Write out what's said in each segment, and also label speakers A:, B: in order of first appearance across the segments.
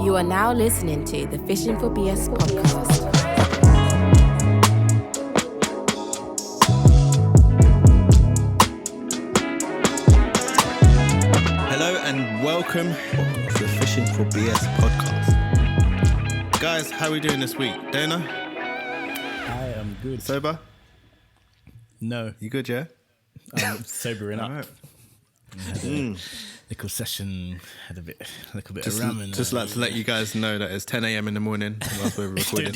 A: You are now listening to the Fishing for BS podcast.
B: Hello and welcome to the Fishing for BS podcast. Guys, how are we doing this week? Dana?
C: I am good.
B: Sober?
C: No.
B: You good, yeah?
C: I'm sobering up.
B: Right.
C: Had a little session, had a little bit of rum.
B: Just like to let you guys know that it's 10 a.m. in the morning whilst we're recording.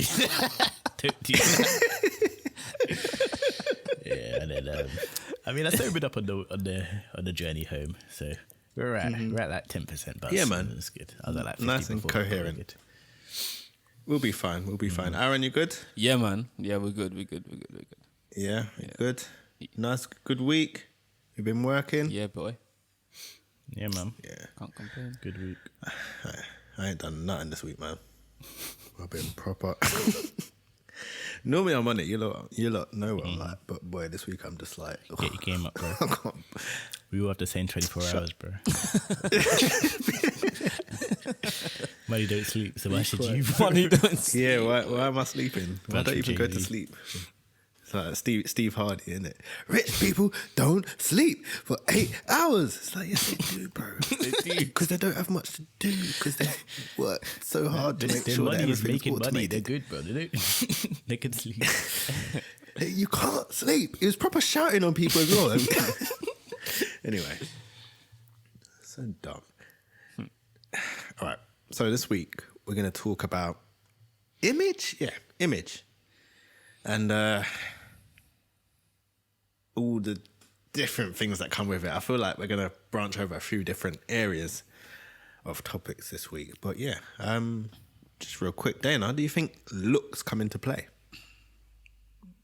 C: Don't do that. Yeah, and then I sobered up on the journey home, so we're at like 10%. But
B: Yeah, man,
C: it's good. I was at like 50
B: nice and
C: before,
B: coherent. We'll be fine. Aaron, you good?
D: Yeah, man. Yeah, we're good.
B: Yeah, good. Nice, good week. You've been working?
D: Yeah, boy.
C: Yeah, man.
B: Yeah.
D: Can't complain.
C: Good week.
B: I ain't done nothing this week, man. I've been proper. Normally I'm on it. You lot know what I'm like. But boy, this week I'm just like...
C: Get your game up, bro. We all have the same 24 hours, bro. Money don't sleep, so why should you?
D: Money don't sleep.
B: Yeah, why am I sleeping? Why don't even go to
C: Jay-Z.
B: sleep? It's like Steve Hardy, isn't it? Rich people don't sleep for 8 hours. It's like, yes, they do, bro. They do. Because they don't have much to do. Because they work so hard to make
C: Their
B: sure that
C: money is
B: everything's
C: making money. They're
B: automated.
C: good, bro. They don't. They can sleep.
B: You can't sleep. It was proper shouting on people as well. Anyway. So dumb. All right. So this week, we're going to talk about image. Yeah, image. And all the different things that come with it. I feel like we're going to branch over a few different areas of topics this week. But yeah, just real quick, Dana, do you think looks come into play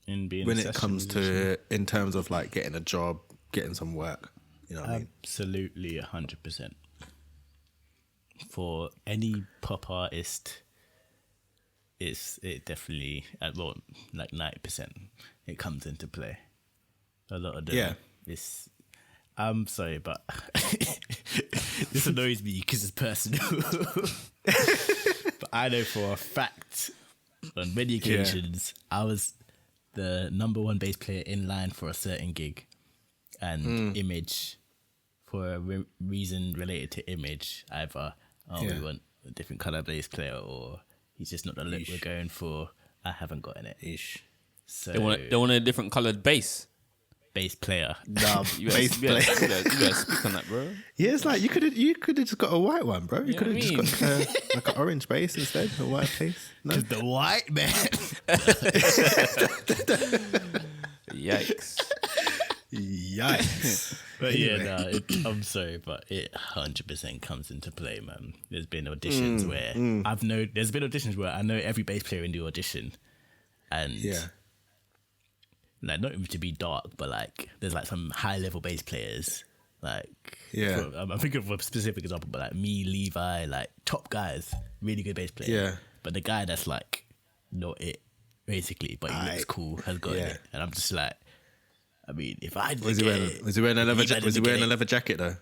C: In being
B: when
C: a
B: it
C: session
B: comes
C: musician?
B: to, in terms of like getting a job, getting some work? You know what I mean?
C: Absolutely 100%. For any pop artist, it definitely like 90% it comes into play. A lot of them.
B: Yeah.
C: I'm sorry, but this annoys me because it's personal. But I know for a fact, on many occasions, I was the number one bass player in line for a certain gig, and image, for a reason related to image, either we want a different color bass player, or he's just not the look we're going for. I haven't gotten it. So
D: They want a different coloured bass.
C: bass player.
B: Nah,
D: You
B: bass
D: better
B: player.
D: speak on that, bro.
B: Yeah, it's like you could have just got a white one, bro. You
D: Yeah,
B: could have
D: I
B: just
D: mean.
B: got like an orange bass instead, a white bass. No,
C: The white man.
D: Yikes.
B: yikes.
C: But yeah, I'm sorry, but it 100% comes into play, man. There's been auditions where there's been auditions where I know every bass player in the audition, and like not even to be dark, but like there's like some high level bass players, like I'm thinking of a specific example, but like me, Levi, like top guys, really good bass players.
B: Yeah.
C: But the guy that's like not it, basically, but he looks cool, has got it, and I'm just like. I mean, if I
B: Was he wearing a leather jacket though?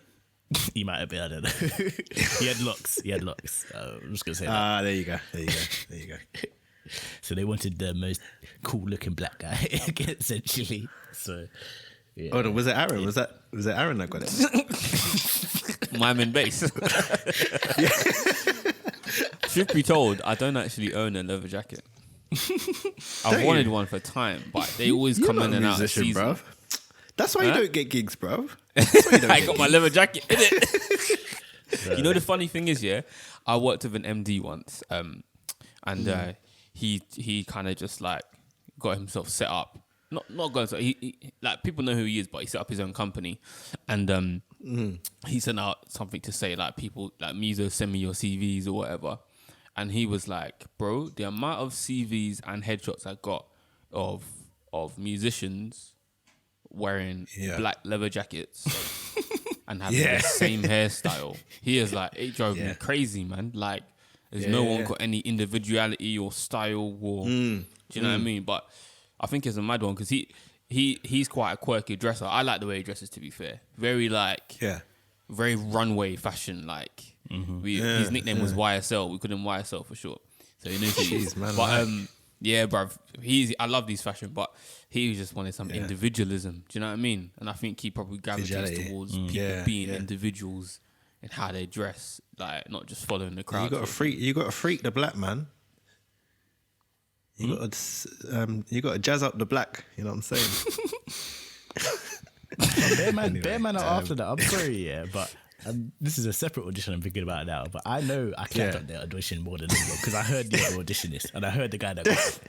C: He might have been. I don't know. He had locks. I'm just gonna say that.
B: Ah, there you go.
C: So they wanted the most cool looking black guy, essentially. So yeah.
B: Hold on, was it Aaron? Was it Aaron that got it?
D: Mime and bass. Truth be told, I don't actually own a leather jacket. I've wanted one for time, but they always come in and out of season.
B: Bruv. That's why you don't get gigs, bruv.
D: I got my leather jacket in it. You know the funny thing is, I worked with an MD once, and he kind of just like got himself set up. Not going so he like people know who he is, but he set up his own company, and he sent out something to say like people like Muso, send me your CVs or whatever. And he was like, bro, the amount of CVs and headshots I got of musicians wearing black leather jackets and having the same hairstyle. He is like, it drove me crazy, man. Like, there's no one got any individuality or style or, do you know what I mean? But I think it's a mad one because he's quite a quirky dresser. I like the way he dresses, to be fair. Very like, very runway fashion, like His nickname was YSL. We called him YSL for short. So he knows who he is.
B: Man,
D: but yeah, bruv, I love these fashion, but he just wanted some individualism. Do you know what I mean? And I think he probably gravitates towards people being individuals in how they dress, like not just following the crowd.
B: You got to freak the black man. You got to jazz up the black. You know what I'm saying?
C: Bear man are after that. I'm sorry, but this is a separate audition I'm thinking about now. But I know I clapped up the audition more than anyone because I heard the other auditionist and I heard the guy that got it.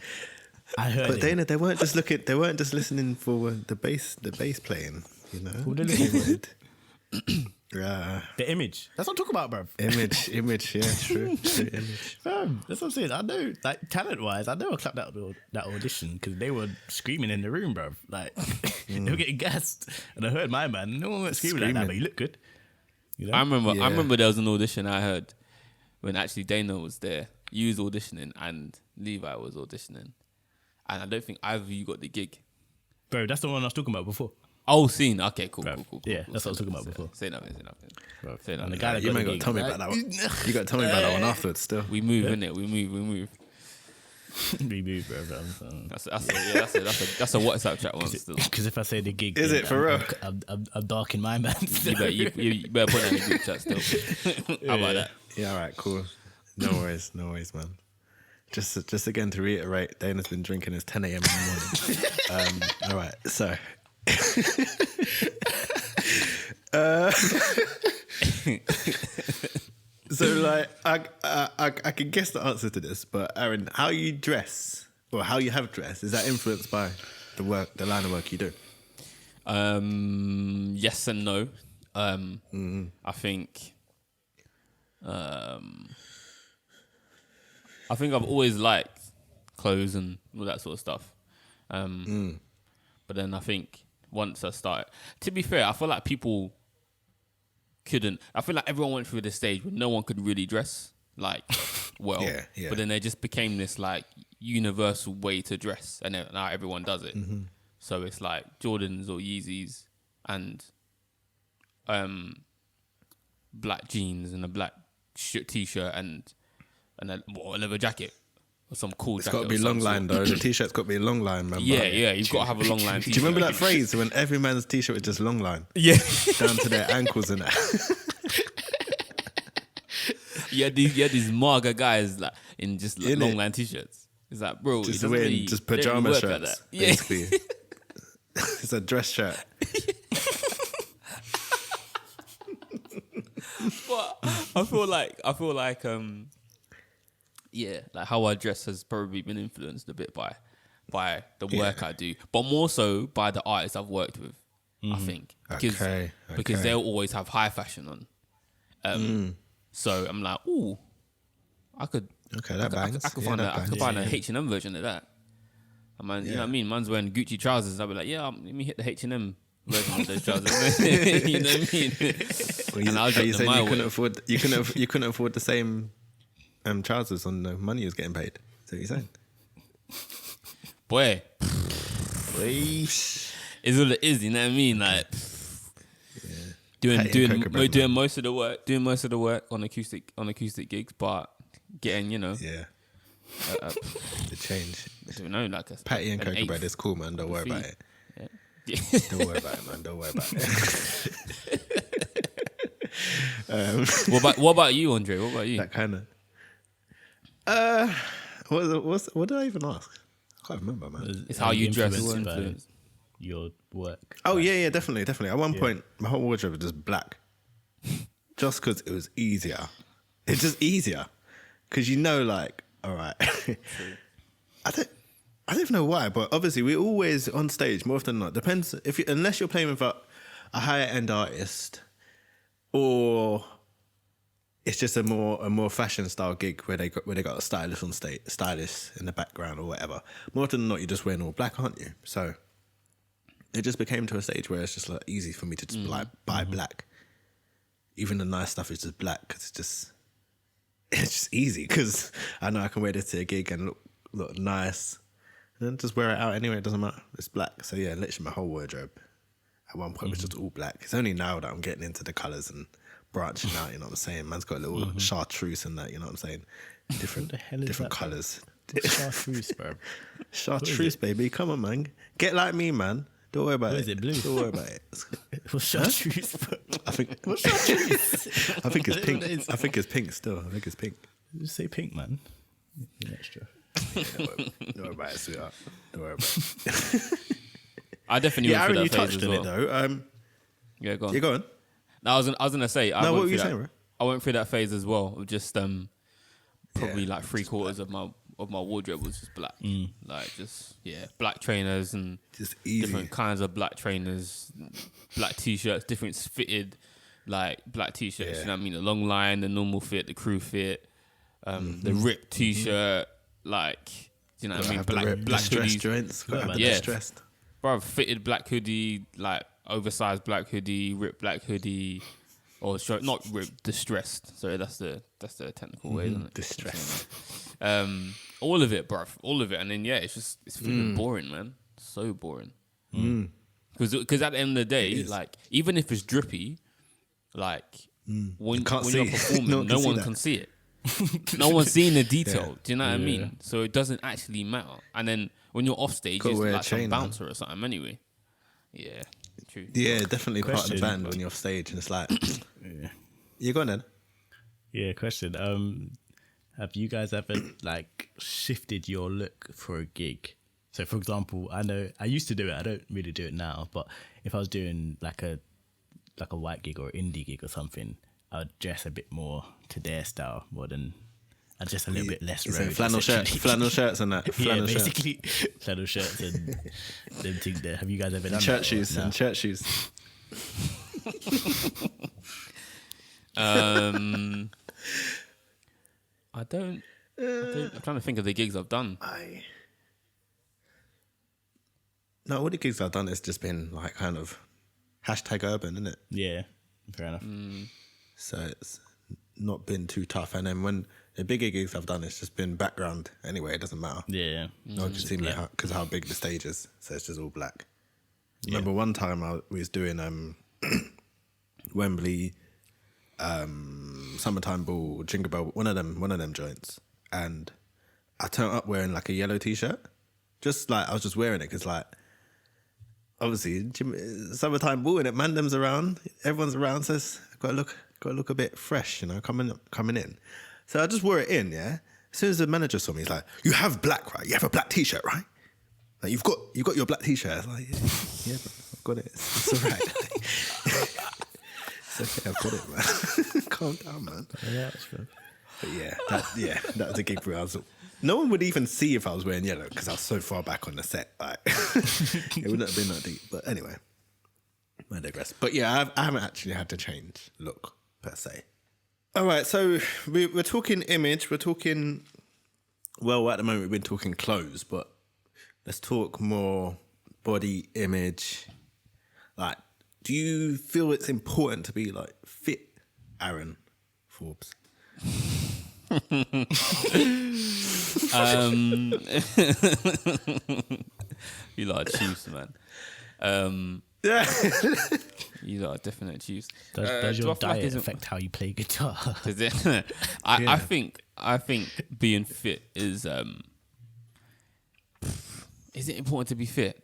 C: I heard.
B: But Dana, they weren't just listening for the bass playing. You know,
C: Who they listening for?
B: The
C: image. That's what I'm talking about, bruv.
B: Image. Yeah, true. Image.
C: That's what I'm saying. I know, like talent-wise, I know I clapped that audition because they were screaming in the room, bruv. Like they were getting gassed, and I heard my man. No one was screaming like that, but he looked good. You know?
D: I remember there was an audition I heard when actually Dana was there. You was auditioning and Levi was auditioning, and I don't think either of you got the gig.
C: Bro, that's the one I was talking about before.
D: Oh, scene. Okay, cool.
C: Yeah, that's what I was talking about before.
D: Say nothing.
C: And the guy that
B: You
C: got
B: might
C: the
B: got to
C: gig,
B: tell me about that one. You got to tell me about that one afterwards. Still,
D: we move, innit? We move.
C: we move, bro.
D: That's a WhatsApp chat one still.
C: Because if I say the gig,
B: is it for real?
C: I'm dark in my man.
D: You better put that in the group chat still. How about that?
B: Yeah, all right, cool. No worries, man. Just again to reiterate, Dana's been drinking his 10 a.m. in the morning. All right, so. So like I can guess the answer to this, but Aaron, how you dress or how you have dressed, is that influenced by the line of work you do?
D: Yes and no. I think I've always liked clothes and all that sort of stuff. But then I think once I started, to be fair, I feel like people couldn't. I feel like everyone went through this stage where no one could really dress like well.
B: Yeah.
D: But then there just became this like universal way to dress, and then now everyone does it. So it's like Jordans or Yeezys and black jeans and a black t-shirt and a leather jacket. Or some cool
B: It's
D: jacket.
B: got to be long line though. The t-shirt's got to be a long line, man.
D: Yeah, you've got to have a long line t-shirt.
B: Do you remember that phrase when every man's t-shirt was just long line?
D: Yeah.
B: Down to their ankles and that.
D: You had these marga guys like in just like, long line t-shirts. It's like, bro,
B: Just
D: it
B: wearing
D: really,
B: just
D: they don't
B: pajama
D: really work
B: shirts,
D: like that.
B: basically. It's a dress shirt.
D: But I feel like yeah, like how I dress has probably been influenced a bit by the work I do, but more so by the artists I've worked with. I think because they'll always have high fashion on. So I'm like, ooh, I could find a H&M version of that. And man, you know what I mean? Man's wearing Gucci trousers. I'll be like, yeah, let me hit the H&M version of those trousers. You know what I mean? And I'll drop them my way.
B: You couldn't afford the same trousers on the money you was getting paid. Is that what you're saying?
D: Boy, it's what it is. You know what I mean? Like doing most of the work on acoustic gigs, but getting
B: the change.
D: I don't know, like a
B: Patty and Cocoa Bread is cool, man. Don't worry about it. Yeah. Don't worry about it, man. Don't worry about it.
D: What about you, Andre? What about you?
B: That kind of. What did I even ask? I can't remember, man.
D: It's how you dress.
C: Influenced your work.
B: Oh yeah, definitely. At one point, my whole wardrobe was just black, just because it was easier. It's just easier, because like, all right. I don't even know why, but obviously we're always on stage more often than not. Depends unless you're playing with a higher end artist, or it's just a more fashion style gig where they got a stylist on stage, stylist in the background or whatever. More often than not, you're just wearing all black, aren't you? So it just became to a stage where it's just like easy for me to just buy black. Even the nice stuff is just black because it's just easy because I know I can wear this to a gig and look nice. And then just wear it out anyway, it doesn't matter. It's black. So yeah, literally my whole wardrobe At one point, it was just all black. It's only now that I'm getting into the colours and branching out. You know what I'm saying? Man's got a little chartreuse and that. You know what I'm saying? Different,
C: the hell is
B: different
C: that, bro?
B: colours.
C: Chartreuse, bro.
B: Chartreuse, baby. Come on, man. Get like me, man. Don't worry about
C: What
B: it.
C: is it, blue?
B: Don't worry about it.
C: What's chartreuse, bro?
B: I think.
C: What's chartreuse?
B: I think it's
C: Whatever
B: pink.
C: that is.
B: I think it's pink still. I think it's pink.
C: Just say pink, man. Extra.
B: Don't worry about it, sweetheart. Don't worry about it.
D: I definitely
B: Yeah,
D: went
B: Aaron,
D: through
B: you
D: that phase
B: touched
D: as
B: on
D: well.
B: it though.
D: Yeah, go on.
B: You go on.
D: No, I was gonna say.
B: No, what were you saying, bro?
D: I went through that phase as well. Of just probably like 3/4 of my wardrobe was just black. Like just black trainers and
B: Just easy.
D: different kinds of black trainers, black t-shirts, different fitted like black t-shirts.
B: Yeah.
D: You know what I mean? The long line, the normal fit, the crew fit, the ripped t-shirt, like you know what I mean?
B: Have the
D: Black
B: distressed
D: hoodies.
B: joints. Gotta have the
D: Yeah.
B: distressed.
D: Bro, fitted black hoodie, like oversized black hoodie, ripped black hoodie, or not ripped, distressed. Sorry, that's the technical way, isn't it?
B: Distressed.
D: All of it, bro, all of it, and then it's feeling boring, man. So boring. Because at the end of the day, like even if it's drippy, like when
B: can't
D: you're
B: see.
D: performing,
B: No one can
D: no
B: see
D: one
B: that.
D: can see it. No one's seeing the detail.
B: Yeah.
D: Do you know what I mean? So it doesn't actually matter. And then when you're off stage,
B: Gotta
D: it's
B: wear a
D: like some
B: chain, man.
D: bouncer or something. Anyway, yeah, true.
B: Yeah, definitely part of the
C: Question.
B: band when you're off stage and it's like, you go on then.
C: Yeah, question. Have you guys ever like shifted your look for a gig? So, for example, I know I used to do it. I don't really do it now. But if I was doing like a white gig or indie gig or something, I would dress a bit more to their style more than I'd dress a little bit less
B: So
C: road.
B: flannel shirts and that.
C: Yeah,
B: Flannel shirts.
C: basically flannel shirts and them things there. Have you guys ever done
B: Church
C: that?
B: shoes
C: Or no?
B: and church shoes.
D: I don't. I'm trying to think of the gigs I've done.
B: No, all the gigs I've done has just been like kind of hashtag urban, isn't it?
C: Yeah, fair enough.
B: So it's not been too tough. And then when the bigger gigs I've done, it's just been background anyway. It doesn't matter.
C: Yeah,
B: No one can see me because how big the stage is. So it's just all black. Remember one time we was doing Wembley Summertime Ball, Jingle Bell, one of them joints, and I turned up wearing like a yellow t-shirt, just like I was just wearing it because like obviously Summertime Ball and it, Mandem's around, everyone's around, says got to look a bit fresh, you know, coming in. So I just wore it in, yeah. As soon as the manager saw me, he's like, "You have black, right? You have a black t-shirt, right? Like you've got your black t-shirt." I was like, yeah, bro, I've got it. It's all right. It's okay, I've got it, man. Calm down, man.
C: yeah, that's fair.
B: But that was a gig where I was. No one would even see if I was wearing yellow because I was so far back on the set. Like, it wouldn't have been that deep. But anyway, I digress. But yeah, I haven't actually had to change look per se. All right, so we're talking image. We're talking. Well, at the moment we've been talking clothes, but let's talk more body image. Like, do you feel it's important to be like fit, Aaron Forbes?
D: You lot are Chiefs, man.
B: Yeah.
D: You lot are definite Chiefs.
C: Does
D: do I
C: your
D: feel like
C: diet
D: isn't-
C: affect how you play guitar?
D: Does it? I think being fit is it important to be fit?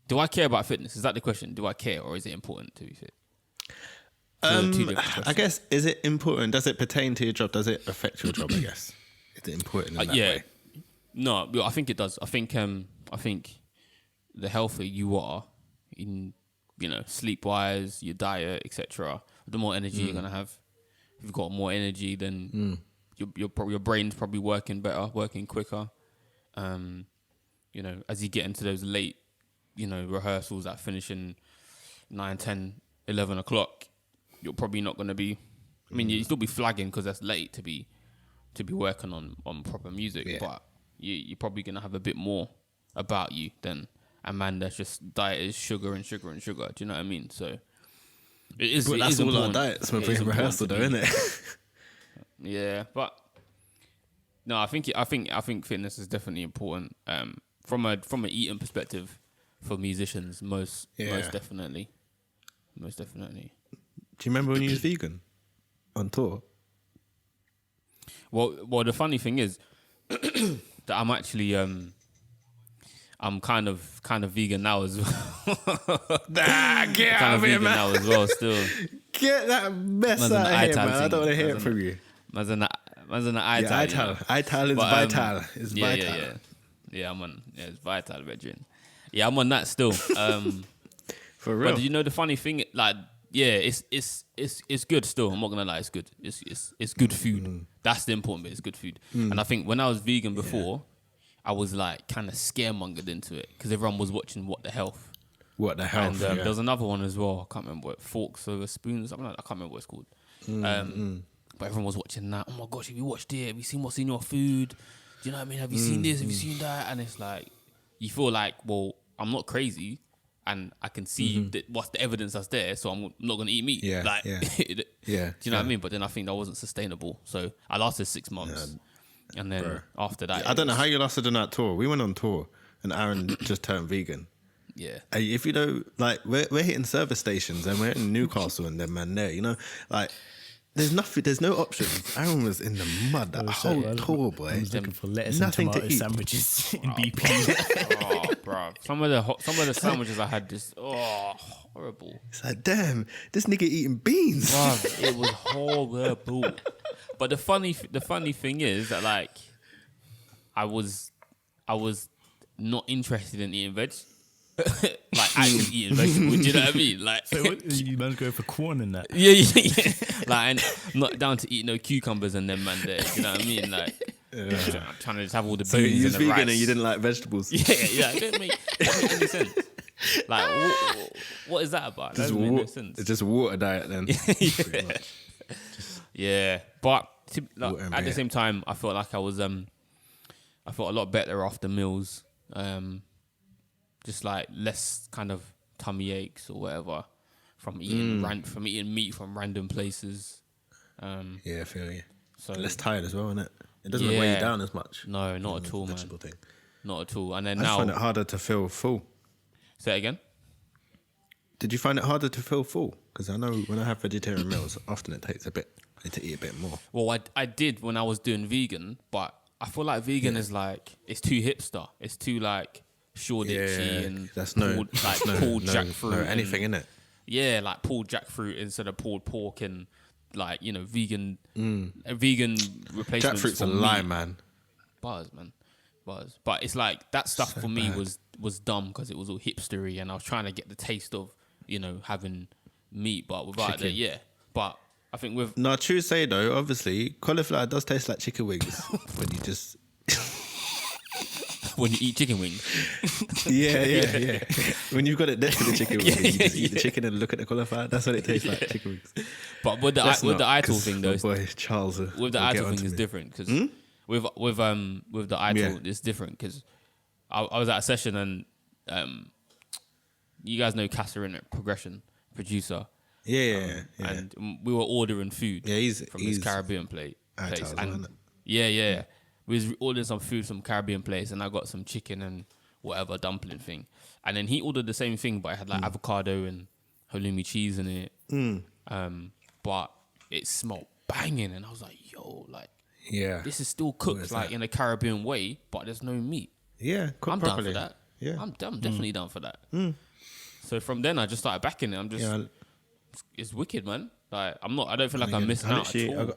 D: Do I care about fitness? Is that the question? Do I care, or is it important to be fit? Two different questions.
B: I guess, is it important? Does it pertain to your job? Does it affect your job, I guess? Is it important in that way?
D: No, I think it does. I think the healthier you are in, sleep wise, your diet, etc., the more energy you're gonna have. If you've got more energy, then your brain's probably working better, working quicker. As you get into those late, rehearsals that finish in 9, 10, 11 o'clock, you're probably not going to be. I mean, you still be flagging because that's late to be working on proper music, but you're probably going to have a bit more about you than a man that's just diet is sugar and sugar and sugar. Do you know what I mean? So it is.
B: But
D: it
B: that's
D: is
B: all our
D: important.
B: diets when
D: It
B: we're
D: is
B: in
D: important
B: rehearsal,
D: to
B: though,
D: be-
B: isn't it?
D: Yeah, but no, I think fitness is definitely important. From an eating perspective, for musicians, most definitely. Most definitely.
B: Do you remember when you was vegan on tour?
D: Well, the funny thing is that I'm actually I'm kind of vegan now as well.
B: Get
D: Kind of vegan now as well. Still,
B: Get that mess
D: Man's an
B: out of here,
D: ital
B: man. I
D: thing.
B: don't want to hear it
D: Man's
B: from you.
D: man's an ital.
B: Yeah, ital. Ital is vital. It's vital.
D: Yeah, I'm on. Yeah, it's vital, brethren. Yeah, I'm on that still.
B: For real.
D: But you know the funny thing, like, yeah, it's good still. I'm not gonna lie, it's good. It's good food. That's the important bit. It's good food. And I think when I was vegan before, I was like kind of scaremongered into it because everyone was watching What the Health.
B: What the hell?
D: And there was another one as well. I can't remember what, Forks Over Spoons. Something like that. I can't remember what it's called. But everyone was watching that. Oh my gosh, have you watched it? Have you seen what's in your food? Do you know what I mean? Have you seen this? Have you seen that? And it's like you feel like, well, I'm not crazy. And I can see what's the evidence that's there, so I'm not going to eat meat.
B: Yeah,
D: like,
B: yeah.
D: Do you know what I mean? But then I think that wasn't sustainable. So I lasted 6 months. And then after that...
B: I don't know how you lasted on that tour. We went on tour and Aaron just turned vegan.
D: Yeah.
B: If you know, like, we're hitting service stations and we're in Newcastle and them man there, you know? Like, there's no options. Aaron was in the mud that whole tour, boy.
C: I was looking for lettuce
B: Nothing
C: and
B: to
C: tomato
B: eat.
C: sandwiches in BP.
D: Oh, bro. Some of the sandwiches I had just, horrible.
B: It's like, damn, this nigga eating beans.
D: Bruv, it was horrible. But the funny thing is that, like, I was not interested in eating veg. Like actually eating vegetables, do you know what I mean? Like,
C: So what, you man go for corn and that?
D: yeah. Like, and not down to eat no cucumbers and them man there. Do you know what I mean? Like, I'm trying to just have all the beans
B: So you was
D: and the
B: vegan
D: rice.
B: and you didn't like vegetables.
D: Yeah, it didn't make any sense. Like, what is that about? That doesn't make no sense.
B: It's just a water diet then. Pretty much.
D: Yeah, but
B: Water and
D: at the
B: beer.
D: same time, I felt like I felt a lot better after meals. Just like less kind of tummy aches or whatever from eating meat from random places.
B: Yeah, I feel you.
D: So
B: Less tired as well, isn't it? It doesn't weigh you down as much.
D: No, not at all, man.
B: Vegetable thing.
D: Not at all. And then
B: I just
D: now,
B: find it harder to feel full.
D: say it again.
B: Did you find it harder to feel full? Because I know when I have vegetarian meals, often it takes a bit. I need to eat a bit more.
D: Well, I did when I was doing vegan, but I feel like vegan is like, it's too hipster. It's too like Shoreditchy and
B: that's
D: pulled jackfruit.
B: No, anything in it.
D: Yeah, like pulled jackfruit instead of pulled pork and like, you know, vegan replacements.
B: Jackfruit's
D: for
B: a lie,
D: meat.
B: man.
D: Buzz. But it's like that stuff
B: So
D: for me
B: bad.
D: was dumb because it was all hipstery and I was trying to get the taste of, you know, having meat, but without
B: Chicken.
D: it, yeah. But I think with
B: No, true say though, obviously, cauliflower does taste like chicken wings when you just.
D: when you eat chicken wings.
B: Yeah. When you've got it next to the chicken wings, you just eat the chicken and look at the cauliflower. That's what it tastes like, chicken wings.
D: But with the
B: Let's not,
D: ital
B: 'cause
D: thing though,
B: my boy Charles.
D: with the ital thing is different because with the ital
B: Yeah.
D: it's different because I was at a session and you guys know Catherine at Progression producer.
B: Yeah.
D: And we were ordering food from this Caribbean place.
B: ital as well,
D: And
B: isn't it?
D: yeah. We was ordering some food from Caribbean place and I got some chicken and whatever dumpling thing. And then he ordered the same thing, but it had like avocado and halloumi cheese in it. But it smelled banging and I was like, yo, like,
B: Yeah.
D: this is still cooked like in a Caribbean way, but there's no meat.
B: Yeah, cooked
D: I'm
B: properly.
D: down for that.
B: Yeah.
D: I'm definitely down for that. So from then I just started backing it. I'm just,
B: Yeah,
D: it's wicked, man. Like I don't feel like I'm missing out at all.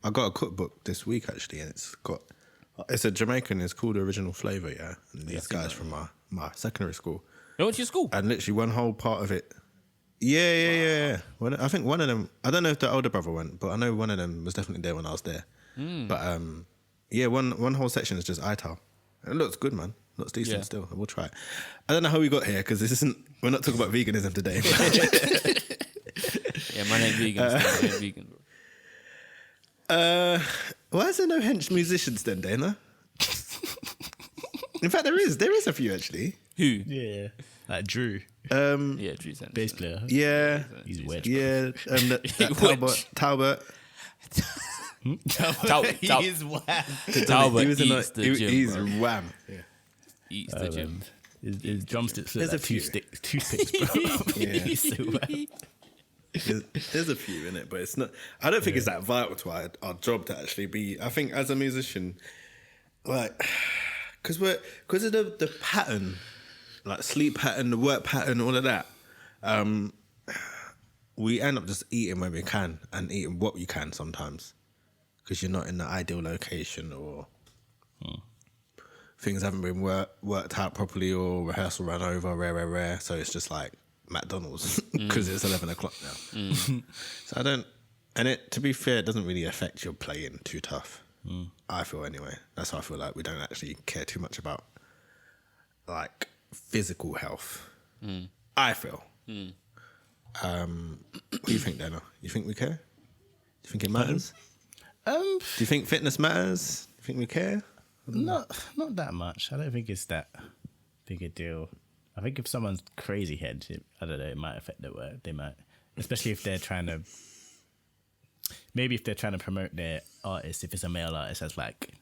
B: I got a cookbook this week actually, and it's a Jamaican. It's called Original Flavor, yeah. And these guys from my secondary school,
D: You went to your school?
B: and literally one whole part of it. Yeah. I think one of them. I don't know if the older brother went, but I know one of them was definitely there when I was there. But yeah, one whole section is just ital. It looks good, man. Looks decent
D: Yeah.
B: still. We'll try it. I don't know how we got here because this isn't. We're not talking about veganism today.
D: Yeah, mine ain't vegan. Mine ain't vegan, bro.
B: Why is there no hench musicians then, Dana? In fact, there is a few actually.
D: Who?
C: Yeah. Like Drew,
D: Yeah, Drew Sense.
C: bass player.
B: Yeah,
C: He's wedge.
B: yeah, Talbot.
C: He is whack.
D: Talbot
B: He was in
D: eats the gym,
B: he's
D: bro.
B: wham. Yeah.
D: Eats the gym.
C: His drumsticks look
B: There's a
C: like
B: few.
C: toothpicks, bro.
B: Yeah.
C: He's so bad.
B: There's a few in it, but it's not. I don't think it's that vital to our job to actually be. I think as a musician, like, because of the pattern, like sleep pattern, the work pattern, all of that. We end up just eating when we can and eating what we can sometimes, because you're not in the ideal location or things haven't been worked out properly or rehearsal ran over, rare. So it's just like McDonald's because it's 11 o'clock now. So I don't, and it, to be fair, it doesn't really affect your playing too tough. I feel anyway. That's how I feel like we don't actually care too much about like physical health. I feel. What do you think, Dana? You think we care? Do you think it matters? Do you think fitness matters? Do you think we care?
C: Not that much. I don't think it's that big a deal. I think if someone's crazy head, I don't know, it might affect their work. They might, especially if they're trying to, maybe if they're trying to promote their artist, if it's a male artist as like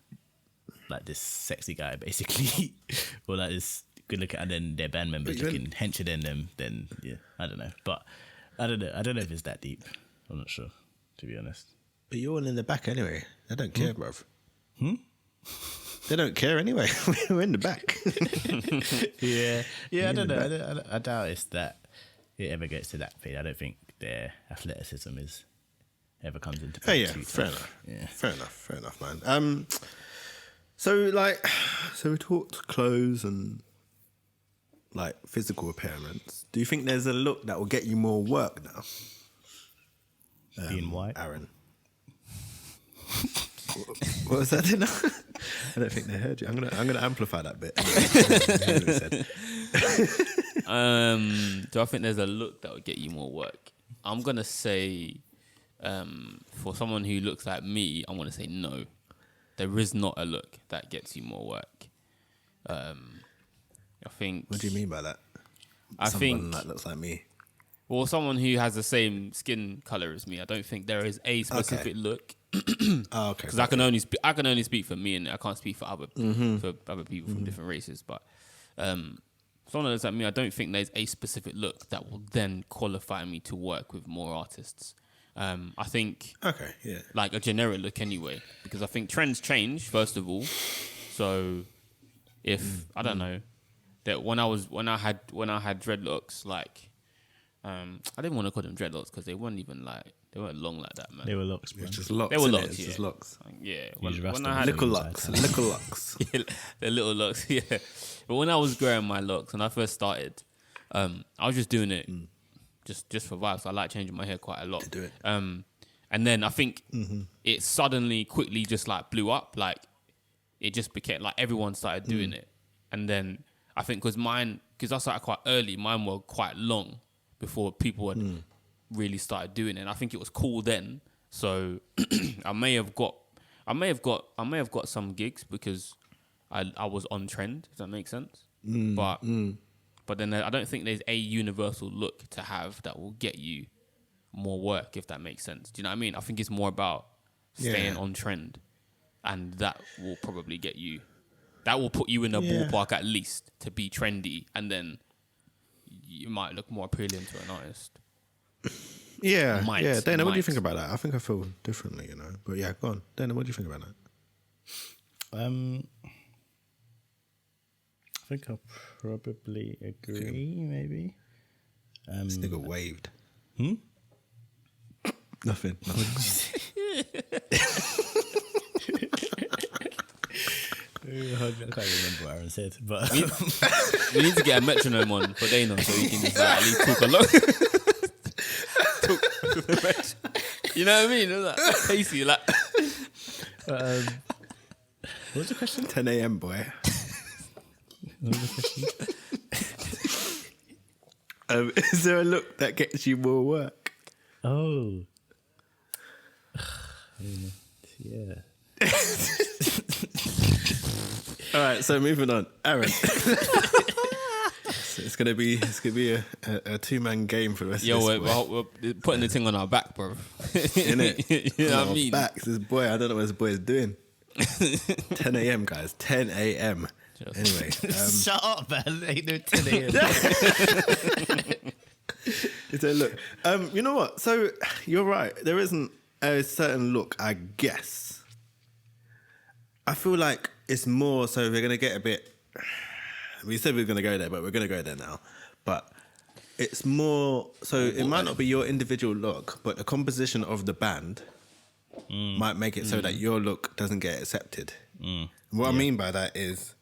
C: this sexy guy basically, or like this good looking, and then their band members looking hencher than them, then yeah, I don't know. But I don't know if it's that deep. I'm not sure, to be honest.
B: But you're all in the back anyway. They don't care, bruv. They don't care anyway. We're in the back.
C: Yeah, I don't know. I doubt it's that it ever gets to that point. I don't think their athleticism ever comes into play.
B: Yeah,
C: too
B: fair
C: tough.
B: enough.
C: Yeah.
B: Fair enough, man. So we talked clothes and like physical appearance. Do you think there's a look that will get you more work now?
C: Being white.
B: Aaron. What was that? I don't think they heard you. I'm gonna amplify that bit.
D: Do I think there's a look that would get you more work? I'm gonna say, for someone who looks like me, I'm gonna say no. There is not a look that gets you more work. I think.
B: What do you mean by that?
D: I
B: Someone
D: think
B: that looks like me.
D: Well, someone who has the same skin color as me. I don't think there is a specific look.
B: Oh, okay.
D: Because I can only speak for me, and I can't speak for other people from different races. But someone that's like me, I don't think there's a specific look that will then qualify me to work with more artists. I think like a generic look anyway, because I think trends change first of all. So if I don't know that when I had dreadlocks, like I didn't want to call them dreadlocks because they weren't long like that, man.
C: They were locks, bro.
B: It's just locks.
D: They were
B: innit?
D: locks,
B: It's
D: yeah.
B: just locks.
D: Yeah,
C: When
D: I had
B: Little locks.
D: the little locks, yeah. But when I was growing my locks, when I first started, I was just doing it just for vibes. I like changing my hair quite a lot.
B: To do it.
D: And then I think it suddenly, quickly, just like blew up. Like it just became like everyone started doing it. And then I think because I started quite early, mine were quite long before people had really started doing it. And I think it was cool then. So I may have got some gigs because I was on trend. Does that make sense? But then I don't think there's a universal look to have that will get you more work, if that makes sense. Do you know what I mean? I think it's more about staying on trend, and that will probably get you. That will put you in a ballpark at least to be trendy, and then you might look more appealing to an artist.
B: Yeah. Dana, what do you think about that? I think I feel differently, you know. But yeah, go on. Dana, what do you think about that?
C: I think I'll probably agree, maybe.
B: This nigga waved. Nothing.
C: I can't remember what Aaron said, but
D: We need to get a metronome on for Dana so he can just like, at least talk along. You know what I mean? It's like pacey, like.
C: what was the question?
B: 10 a.m. boy.
C: What was the question?
B: Is there a look that gets you more work?
C: Oh. Yeah.
B: All right, so moving on, Aaron. So it's gonna be a two-man game for the rest of this.
D: We're putting the thing on our back, bro.
B: Innit?
D: You know what I mean?
B: Backs, this boy. I don't know what this boy is doing. 10 a.m. guys. 10 a.m.
D: Do you
B: Anyway,
C: Shut up, man. Ain't no telling.
B: so look, you know what? So you're right. There isn't a certain look, I guess. I feel like it's more so we're gonna get a bit. We said we were gonna go there, but we're gonna go there now. But it's more so it might not be your individual look, but the composition of the band might make it so that your look doesn't get accepted. What I mean by that is,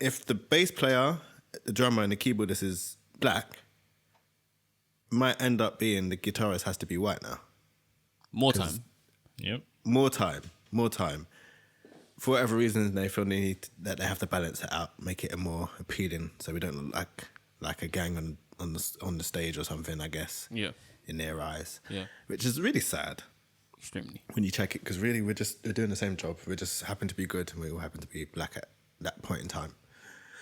B: if the bass player, the drummer, and the keyboardist is black, might end up being the guitarist has to be white now.
D: More time.
C: Yep.
B: More time. For whatever reason, they feel that they have to balance it out, make it a more appealing, so we don't look like a gang on the stage or something. I guess.
D: Yeah.
B: In their eyes.
D: Yeah.
B: Which is really sad.
D: Extremely.
B: When you check it, because really we're doing the same job. We just happen to be good, and we all happen to be black at that point in time.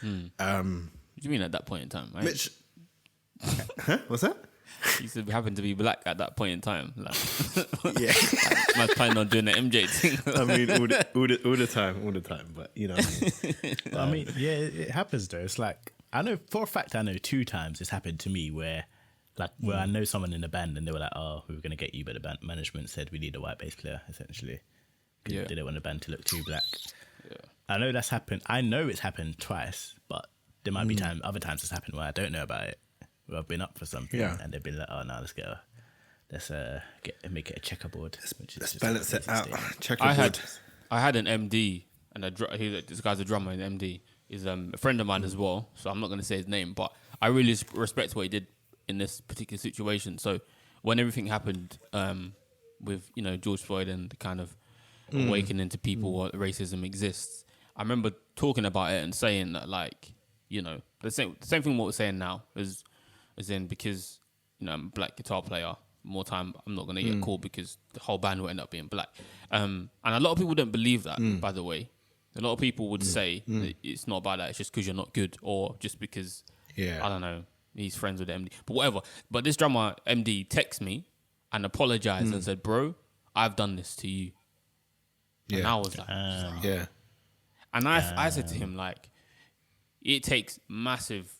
D: What do you mean at that point in time? Right?
B: Which, what's that?
D: You said we happened to be black at that point in time. Like,
B: Yeah,
D: I was planning on doing the MJ thing.
B: I mean all the time. But you know, what
C: I mean, yeah, it happens though. It's like I know for a fact. I know 2 times it's happened to me where I know someone in the band and they were like, "Oh, we were gonna get you," but the band management said we need a white bass player essentially.
D: Yeah.
C: They didn't want the band to look too black.
D: Yeah.
C: I know that's happened. I know it's happened twice, but there might be other times it's happened where I don't know about it. Where I've been up for something and they've been like, "Oh no, let's make it a checkerboard."
B: let's balance it out.
D: I had an MD, and this guy's a drummer. And MD is a friend of mine as well. So I'm not going to say his name, but I really respect what he did in this particular situation. So when everything happened with George Floyd and the kind of awakening to people what racism exists, I remember talking about it and saying that the same thing what we're saying now is in because I'm a black guitar player. More time, I'm not going to get called because the whole band will end up being black. And a lot of people don't believe that, by the way. A lot of people would say that it's not about that. It's just because you're not good or just because, I don't know, he's friends with the MD. But whatever. But this drummer, MD, texted me and apologized and said, "Bro, I've done this to you." And I was like,
B: yeah.
D: And I said to him, it takes massive,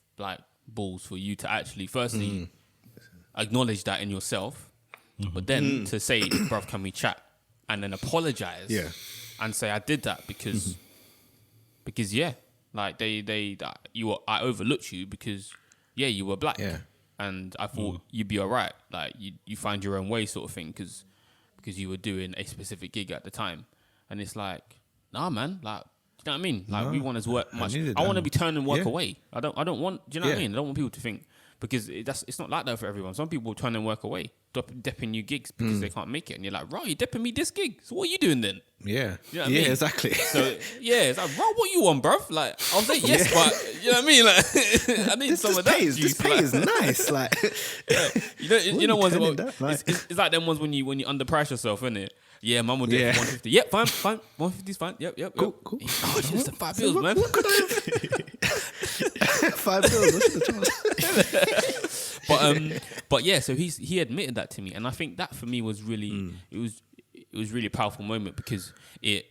D: balls for you to actually, firstly, acknowledge that in yourself, but then to say, "Bruv, can we chat?" And then apologize, and say, "I did that because I overlooked you because you were black, and I thought you'd be alright, you find your own way, sort of thing, because you were doing a specific gig at the time." And it's like, nah, man, you know what I mean? We want to work much. I want to be turning work away. I don't want. Do you know what I mean? I don't want people to think because it's not like that for everyone. Some people turning work away, depping new gigs because they can't make it, and you're like, "Bro, you're depping me this gig. So what are you doing then?"
B: Yeah,
D: you know what I mean?
B: Exactly.
D: So it's like, "Bro, what you want, bruv?" I'll say yes, but you know what I mean? I need some of that.
B: This pay is nice.
D: You know ones about, it's like them ones when you underprice yourself, isn't it? Yeah, mum will do it for 150. Yep, fine. 150 is fine. Yep.
B: Cool.
D: Oh, it's just $5 bills, man.
B: What could I have? $5 bills.
D: But yeah, so he admitted that to me, and I think that for me was really it was really a powerful moment because it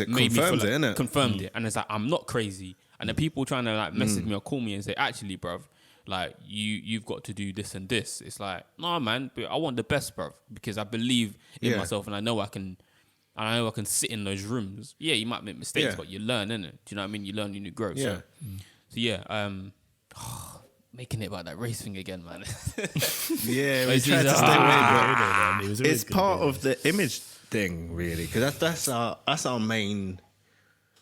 D: made
B: confirms
D: me
B: it, innit?
D: Confirmed it, and it's like I'm not crazy, and the people trying to message me or call me and say, "Actually, bruv, you've got to do this and this." It's like, nah, man, but I want the best, bruv, because I believe in myself and I know I can sit in those rooms. Yeah, you might make mistakes, but you learn, innit? Do you know what I mean? You learn and you grow.
B: Yeah.
D: Making it about that race thing again, man.
B: Yeah, we tried to stay away, but it's part of the image thing, really, because that's our main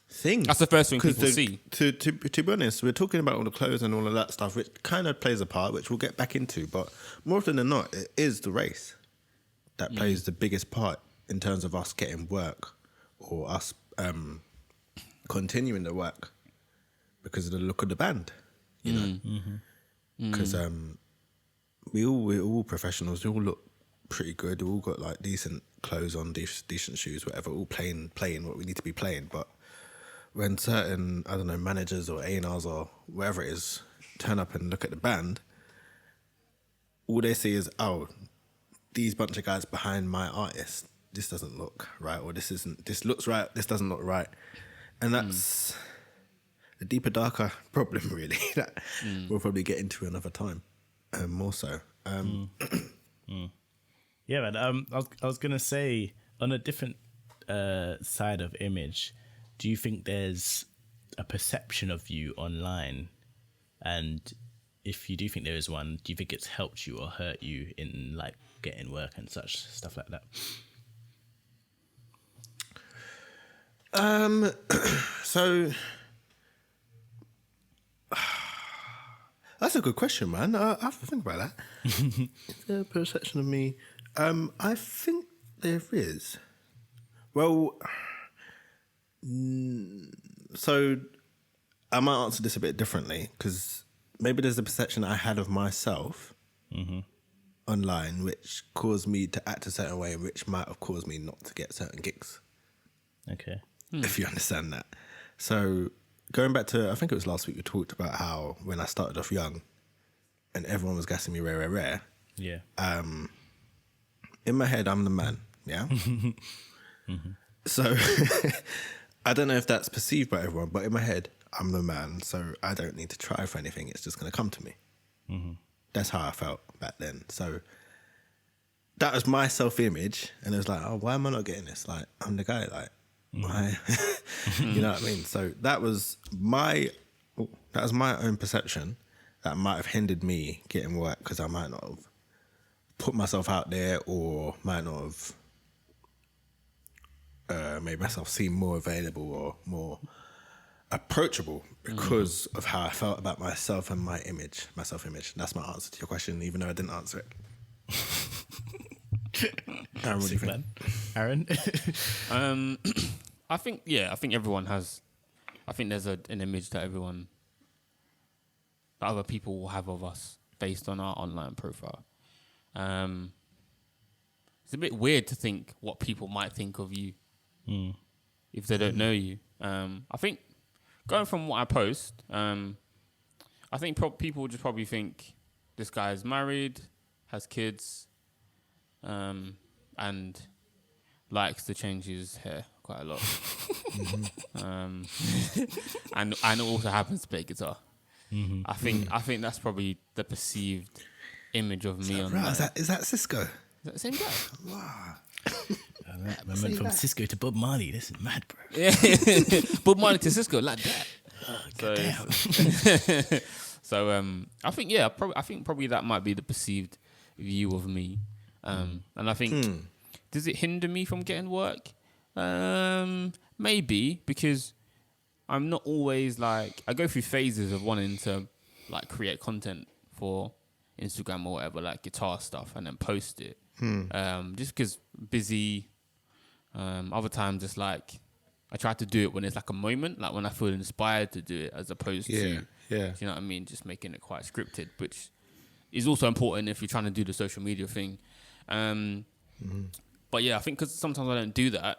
B: thing.
D: That's the first thing people see.
B: To be honest, we're talking about all the clothes and all of that stuff, which kind of plays a part, which we'll get back into. But more often than not, it is the race that plays the biggest part in terms of us getting work or us continuing the work because of the look of the band, you know. Because we're all professionals. We all look pretty good. We all got like decent clothes on, decent shoes, whatever. All playing what we need to be playing, but when certain, I don't know, managers or A&Rs or wherever it is turn up and look at the band, all they see is, oh, these bunch of guys behind my artist, this doesn't look right, or this looks right, this doesn't look right. And that's a deeper, darker problem, really, that we'll probably get into another time, more so.
C: Yeah, man. I was gonna say, on a different side of image, do you think there's a perception of you online? And if you do think there is one, do you think it's helped you or hurt you in like getting work and such stuff like that?
B: So that's a good question, man. I have to think about that. Is there a perception of me? I think there is. Well, so I might answer this a bit differently because maybe there's a perception I had of myself online which caused me to act a certain way, which might have caused me not to get certain gigs.
C: Okay.
B: If you understand that. So going back to, I think it was last week, we talked about how when I started off young and everyone was gassing me rare.
C: Yeah.
B: In my head, I'm the man. Yeah. So I don't know if that's perceived by everyone, but in my head, I'm the man. So I don't need to try for anything. It's just going to come to me. That's how I felt back then. So that was my self-image. And it was like, oh, why am I not getting this? Like, I'm the guy. Like, why? You know what I mean? So that was my own perception that might have hindered me getting work because I might not have put myself out there or might not have made myself seem more available or more approachable because of how I felt about myself and my self-image. That's my answer to your question, even though I didn't answer it. Aaron, what do you think?
C: Aaron?
D: I think everyone has. I think there's an image that other people will have of us based on our online profile. It's a bit weird to think what people might think of you if they don't know you. I think going from what I post, I think people will just probably think this guy is married, has kids, and likes to change his hair quite a lot. And also happens to play guitar. I think that's probably the perceived image of me online.
B: Right, is that Cisco?
D: Is that the same guy?
B: Wow.
C: I went from Cisco to Bob Marley. This is mad, bro.
D: Yeah. Bob Marley to Cisco like that. So I think probably that might be the perceived view of me. And I think does it hinder me from getting work? Maybe, because I'm not always like, I go through phases of wanting to like create content for Instagram or whatever, like guitar stuff, and then post it. Just because busy. Other times it's like I try to do it when it's like a moment, like when I feel inspired to do it, as opposed to, do you know what I mean, just making it quite scripted, which is also important if you're trying to do the social media thing. But yeah, I think because sometimes I don't do that,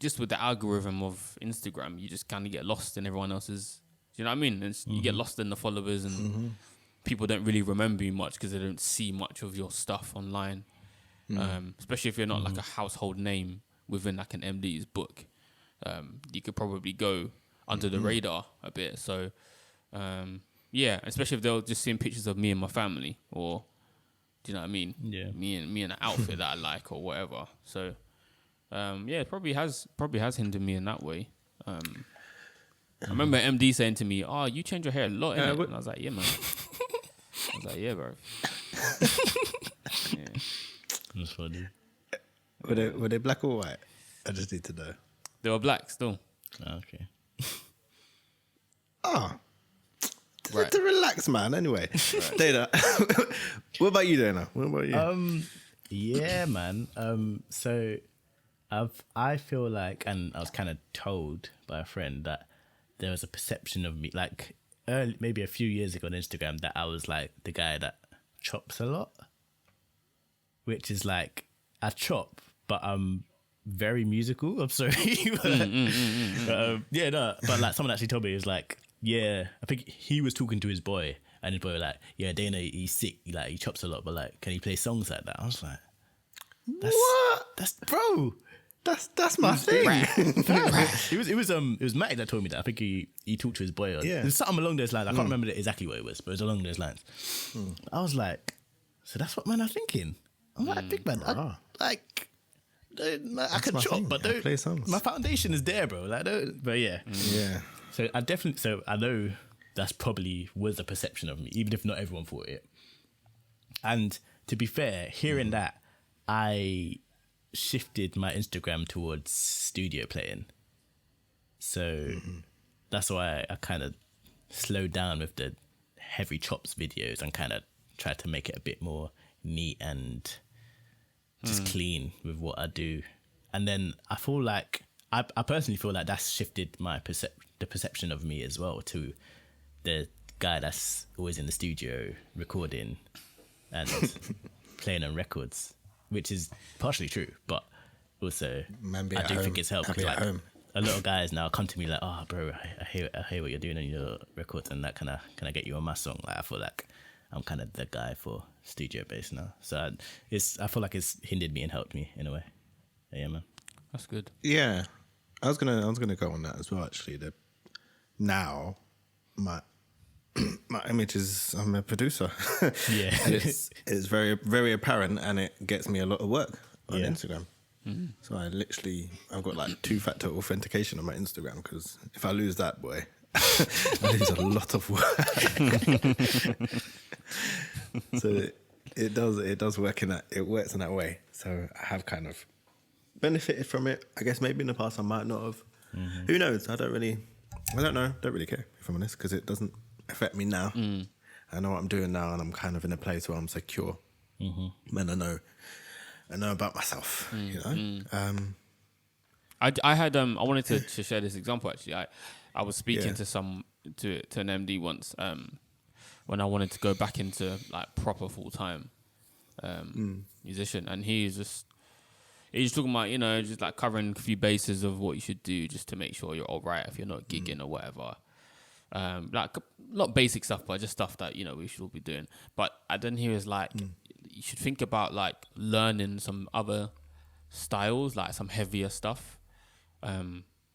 D: just with the algorithm of Instagram, you just kind of get lost in everyone else's. Do you know what I mean? And you get lost in the followers, and people don't really remember you much because they don't see much of your stuff online. Especially if you're not like a household name within like an MD's book, you could probably go under the radar a bit. So especially if they're just seeing pictures of me and my family, or do you know what I mean? Yeah, me in an outfit that I like or whatever. So it probably has hindered me in that way. I remember MD saying to me, "Oh, you change your hair a lot," innit?" And I was like, "Yeah, man." I was like, "Yeah, bro." Yeah.
C: That's funny.
B: Were they black or white? I just need to know.
D: They were black still.
C: Oh, okay.
B: Oh.
D: Right.
B: To relax, man. Anyway. Dana. What about you, Dana? What about you?
C: Yeah, man. So I feel like, and I was kind of told by a friend that there was a perception of me, like maybe a few years ago on Instagram, that I was like the guy that chops a lot, which is like, I chop, but I'm very musical. I'm sorry. But like someone actually told me, it was like, yeah, I think he was talking to his boy, and his boy was like, yeah, Dana, he's sick, he chops a lot, but like, can he play songs like that? I was like, that's bro,
B: That's my thing.
C: It was Matty that told me that. I think he talked to his boy.
B: Yeah.
C: There's something along those lines. I can't remember exactly what it was, but it was along those lines. I was like, so that's what men are thinking. I'm like, big man, I can
B: my
C: chop,
B: thing.
C: but
B: I
C: don't.
B: play songs.
C: My foundation is there, bro. Like, but yeah.
B: Yeah.
C: So I know that's probably was a perception of me, even if not everyone thought it. And to be fair, hearing that, I shifted my Instagram towards studio playing. So that's why I kind of slowed down with the heavy chops videos and kind of tried to make it a bit more neat and just clean with what I do. And then I feel like I personally feel like that's shifted my the perception of me as well to the guy that's always in the studio recording and playing on records, which is partially true, but also I do think it's helped.
B: Happy
C: Like,
B: at home.
C: a lot of guys now come to me like, "Oh, bro, I hear what you're doing on your records, and that can I get you on my song?" Like, I feel like I'm kind of the guy for studio bass now. So I feel like it's hindered me and helped me in a way. Yeah, man.
D: That's good.
B: Yeah, I was gonna go on that as well. Actually, now my image is I'm a producer.
C: Yeah.
B: And it's very very apparent, and it gets me a lot of work on Instagram. So I've got like 2-factor authentication on my Instagram, because if I lose that, boy, I lose a lot of work. So it does work it works in that way. So I have kind of benefited from it. I guess maybe in the past I might not have. Who knows? I don't know. Don't really care, if I'm honest, because it doesn't affect me now. I know what I'm doing now, and I'm kind of in a place where I'm secure. When I know about myself. You know.
D: I wanted to share this example. Actually, I was speaking to an MD once when I wanted to go back into like proper full-time musician, and he's just talking about, you know, just like covering a few bases of what you should do just to make sure you're all right if you're not gigging or whatever. Like not basic stuff, but just stuff that, you know, we should all be doing. But then he was like, you should think about like learning some other styles, like some heavier stuff,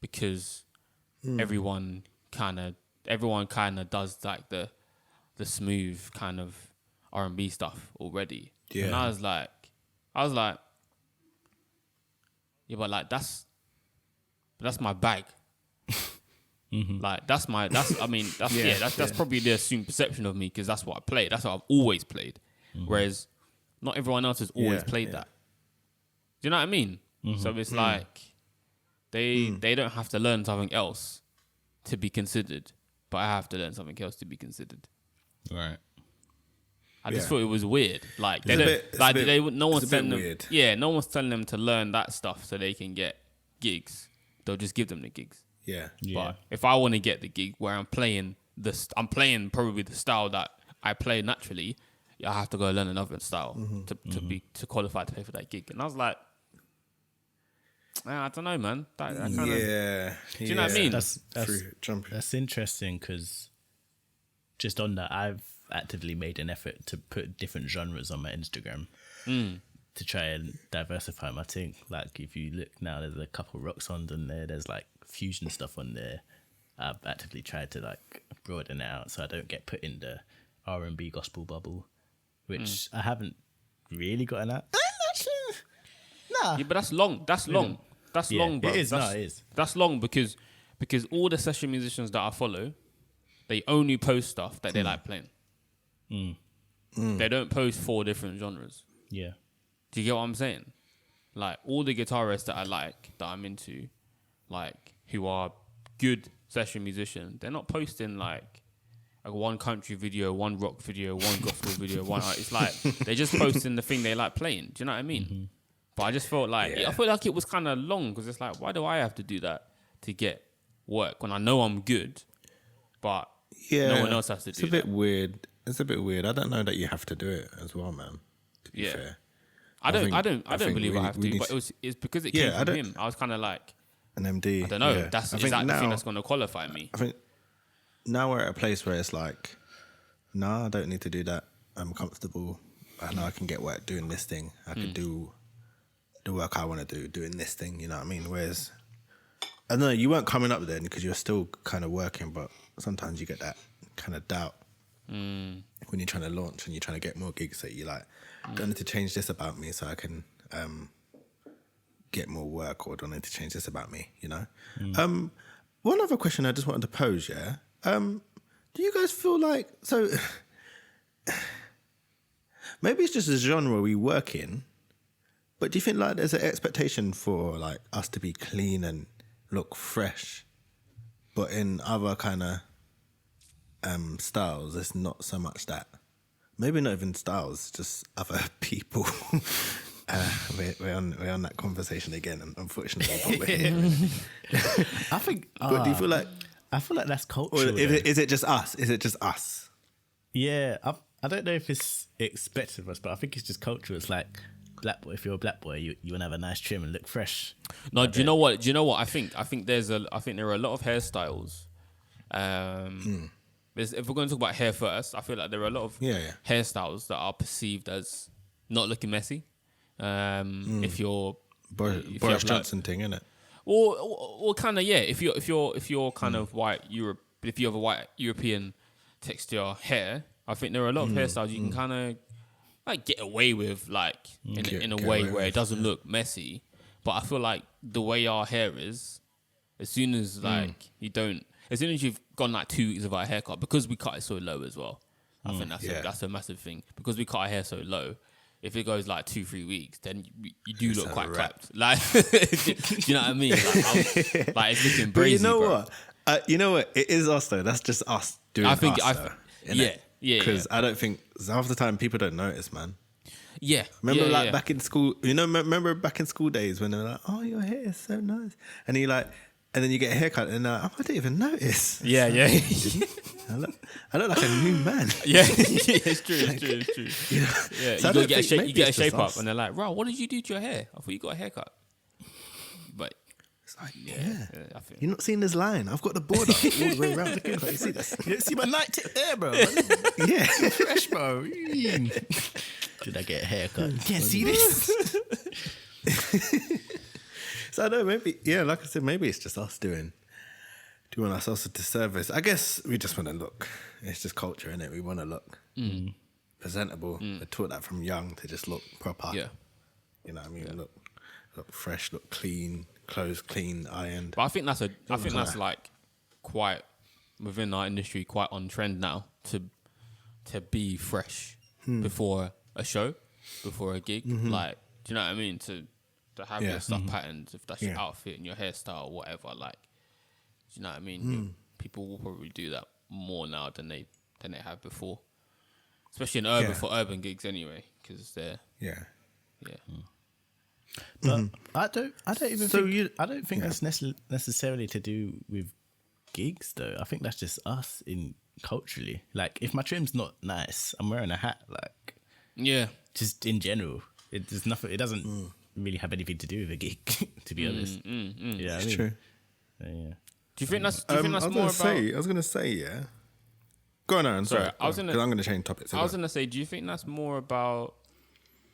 D: because everyone kind of does like the smooth kind of R&B stuff already. And I was like, yeah, but like that's my bag. Like that's probably the assumed perception of me, because that's what I play. That's what I've always played. Whereas not everyone else has always played that. Do you know what I mean? So it's like they don't have to learn something else to be considered, but I have to learn something else to be considered.
C: Right.
D: I just thought it was weird. Like no one's telling them. Yeah, no one's telling them to learn that stuff so they can get gigs. They'll just give them the gigs.
B: Yeah.
D: But if I want to get the gig where I'm playing probably the style that I play naturally, I have to go learn another style to qualify to play for that gig. And I was like, I don't know, man. Do you know what I mean?
C: That's interesting, because just on that, I've actively made an effort to put different genres on my Instagram to try and diversify my thing. Like, if you look now, there's a couple rock songs on there. There's like fusion stuff on there. I've actively tried to like broaden it out so I don't get put in the R&B gospel bubble, which I haven't really gotten at. Nah.
D: Yeah, but that's long. That's long. That's long, bro.
C: It is. It is.
D: That's long because all the session musicians that I follow, they only post stuff that they like playing. They don't post 4 different genres.
C: Yeah.
D: Do you get what I'm saying? Like, all the guitarists that I like, that I'm into, like, who are good session musicians, they're not posting like one country video, one rock video, one gospel video, one. It's like they're just posting the thing they like playing. Do you know what I mean? But I just felt like I felt like it was kind of long, because it's like, why do I have to do that to get work when I know I'm good, but no one else has to do that?
B: It's a bit weird. It's a bit weird. I don't know that you have to do it as well, man. To be fair.
D: I don't believe I have to, but it's because it came from him. I was kind of like
B: an MD.
D: I don't know. Is that the thing that's going to qualify me?
B: I think now we're at a place where it's like, I don't need to do that. I'm comfortable. I know I can get work doing this thing. I can do the work I want to do, doing this thing, you know what I mean? Whereas, I don't know, you weren't coming up then because you're still kind of working, but sometimes you get that kind of doubt when you're trying to launch and you're trying to get more gigs that you like, do I need to change this about me so I can get more work, or do I need to change this about me, you know? One other question I just wanted to pose, yeah? Do you guys feel like, so maybe it's just a genre we work in, but do you think like there's an expectation for like us to be clean and look fresh, but in other kind of styles, it's not so much that. Maybe not even styles, just other people. We're on that conversation again, and unfortunately, but we're here.
C: I think.
B: But do you feel like,
C: I feel like that's
B: or
C: cultural.
B: is it just us? Is it just us?
C: Yeah, I don't know if it's expected of us, but I think it's just cultural. It's like black boy. If you're a black boy, you want to have a nice trim and look fresh.
D: No, do you know what? I think there are a lot of hairstyles. If we're going to talk about hair first, I feel like there are a lot of hairstyles that are perceived as not looking messy. If you're
B: Boris Johnson thing, innit?
D: Or kind of if you're kind of white Europe, if you have a white European texture hair, I think there are a lot of hairstyles you can kind of like get away with, like in a way where it doesn't look messy. But I feel like the way our hair is, as soon as as soon as you've gone like 2 weeks without a haircut, because we cut it so low as well. I think that's a massive thing, because we cut our hair so low. If it goes like 2-3 weeks, then you do look quite clapped. Like, do you know what I mean? Like it's looking brazy.
B: But you know
D: bro.
B: what? You know what? It is us though. That's just us doing. Yeah. Because I don't think half the time people don't notice, man.
D: Yeah.
B: Remember back in school, remember back in school days when they were like, oh, your hair is so nice. And you like, and then you get a haircut and I didn't even notice.
D: Yeah.
B: I look like a new man.
D: Yeah, it's true. Yeah,
B: So
D: you get a shape up and they're like, "Bro, what did you do to your hair? I thought you got a haircut." But
B: it's like,
D: I feel
B: you're not seeing this line. I've got the border all the way around. Look at you see this?
C: You see my night tip there, bro.
B: Yeah.
C: Fresh, bro. Did I get a haircut? You can't see this.
B: So I don't know, maybe, like I said, maybe it's just us doing ourselves a disservice. I guess we just want to look. It's just culture, innit? We want to look presentable. We're taught that from young to just look proper.
D: Yeah.
B: You know what I mean? Look fresh, look clean, clothes clean, ironed.
D: But I think that's like quite within our industry, quite on trend now to be fresh before a show, before a gig. Like, do you know what I mean? To have your stuff patterns, if that's your outfit and your hairstyle or whatever, like, do you know what I mean? People will probably do that more now than they have before, especially in urban for urban gigs anyway, because they're
C: But I don't think that's necessarily to do with gigs though. I think that's just us in culturally. Like, if my trim's not nice, I'm wearing a hat. Like, just in general, it doesn't really have anything to do with a gig, to be honest. Yeah,
B: It's true.
C: Yeah.
D: Do you think that's more about?
B: I was gonna say, yeah. Go on, Aaron. Sorry, because I'm gonna change topics.
D: I was gonna say, do you think that's more about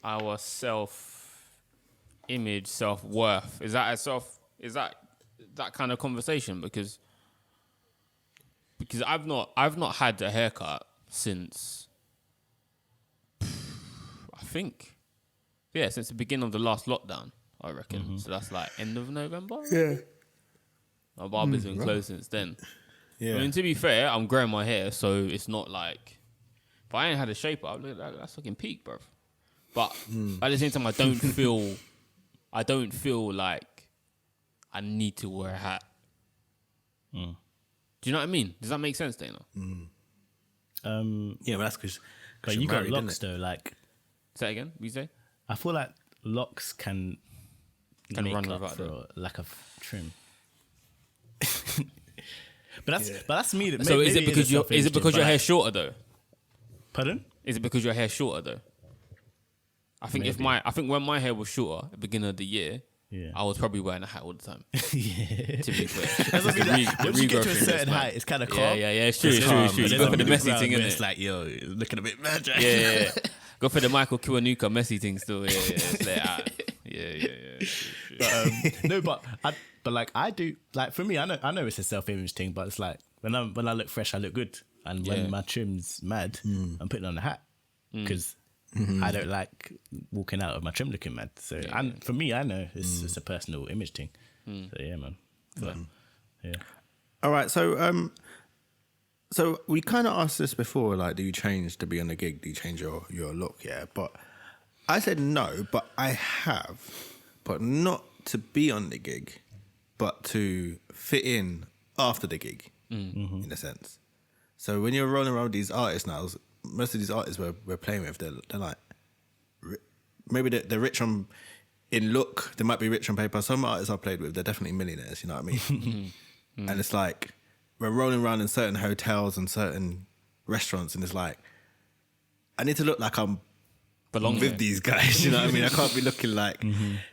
D: our self-image, self-worth? Is that that kind of conversation? Because I've not had a haircut since I think since the beginning of the last lockdown, I reckon. So that's like end of November.
B: Yeah.
D: My barber's been closed since then.
B: Yeah.
D: I mean, to be fair, I'm growing my hair, so it's not like if I ain't had a shape up, that's fucking peak, bro. But at the same time, I don't feel like I need to wear a hat. Do you know what I mean? Does that make sense, Dana?
B: Yeah, but that's because.
C: But you got locks though. Like,
D: say it again. What you say?
C: I feel like locks can make
D: run
C: up
D: without
C: for
D: that.
C: lack of trim. But that's me.
D: So is it because your hair's shorter though?
C: Pardon?
D: Is it because your hair's shorter though? I think when my hair was shorter at the beginning of the year, I was probably wearing a hat all the time. To be fair,
C: once you get to a certain height, it's kind of calm.
D: Yeah, it's true. You go for the messy thing, innit?
C: It's like, yo, looking a bit mad.
D: Yeah. Go for the Michael Kiwanuka messy thing still. Yeah. It's like,
C: No, but I do like for me. I know it's a self-image thing, but it's like when I look fresh, I look good, and when my trim's mad, I'm putting on a hat because I don't like walking out of my trim looking mad. So and for me, I know it's a personal image thing. So yeah, man. So, yeah.
B: All right, so we kind of asked this before, like, do you change to be on a gig? Do you change your look? Yeah, but I said no, but I have, but not to be on the gig, but to fit in after the gig, in a sense. So when you're rolling around with these artists now, most of these artists we're playing with, they're like, maybe they're rich in look, they might be rich on paper. Some artists I've played with, they're definitely millionaires, you know what I mean? And it's like, we're rolling around in certain hotels and certain restaurants, and it's like, I need to look like I'm with these guys, you know what I mean? I can't be looking like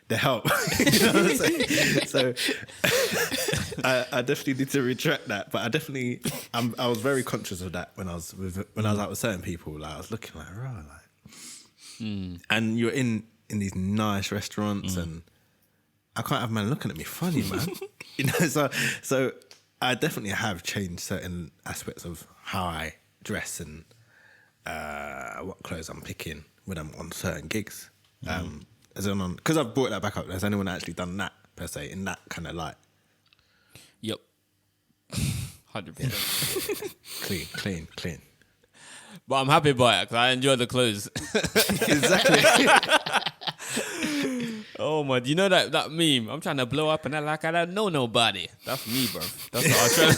B: the help. You know what I'm saying? So I definitely need to retract that. But I was very conscious of that when I was out with certain people. Like I was looking like, right, and you're in these nice restaurants, and I can't have man looking at me funny, man. You know, so I definitely have changed certain aspects of how I dress and what clothes I'm picking when I'm on certain gigs. Because I've brought that back up. Has anyone actually done that per se in that kind of light?
D: Yep. 100%.
B: Clean.
D: But I'm happy by it because I enjoy the clothes.
B: Exactly.
D: Oh my! Do you know that meme? I'm trying to blow up and I don't know nobody. That's me, bro. That's what I was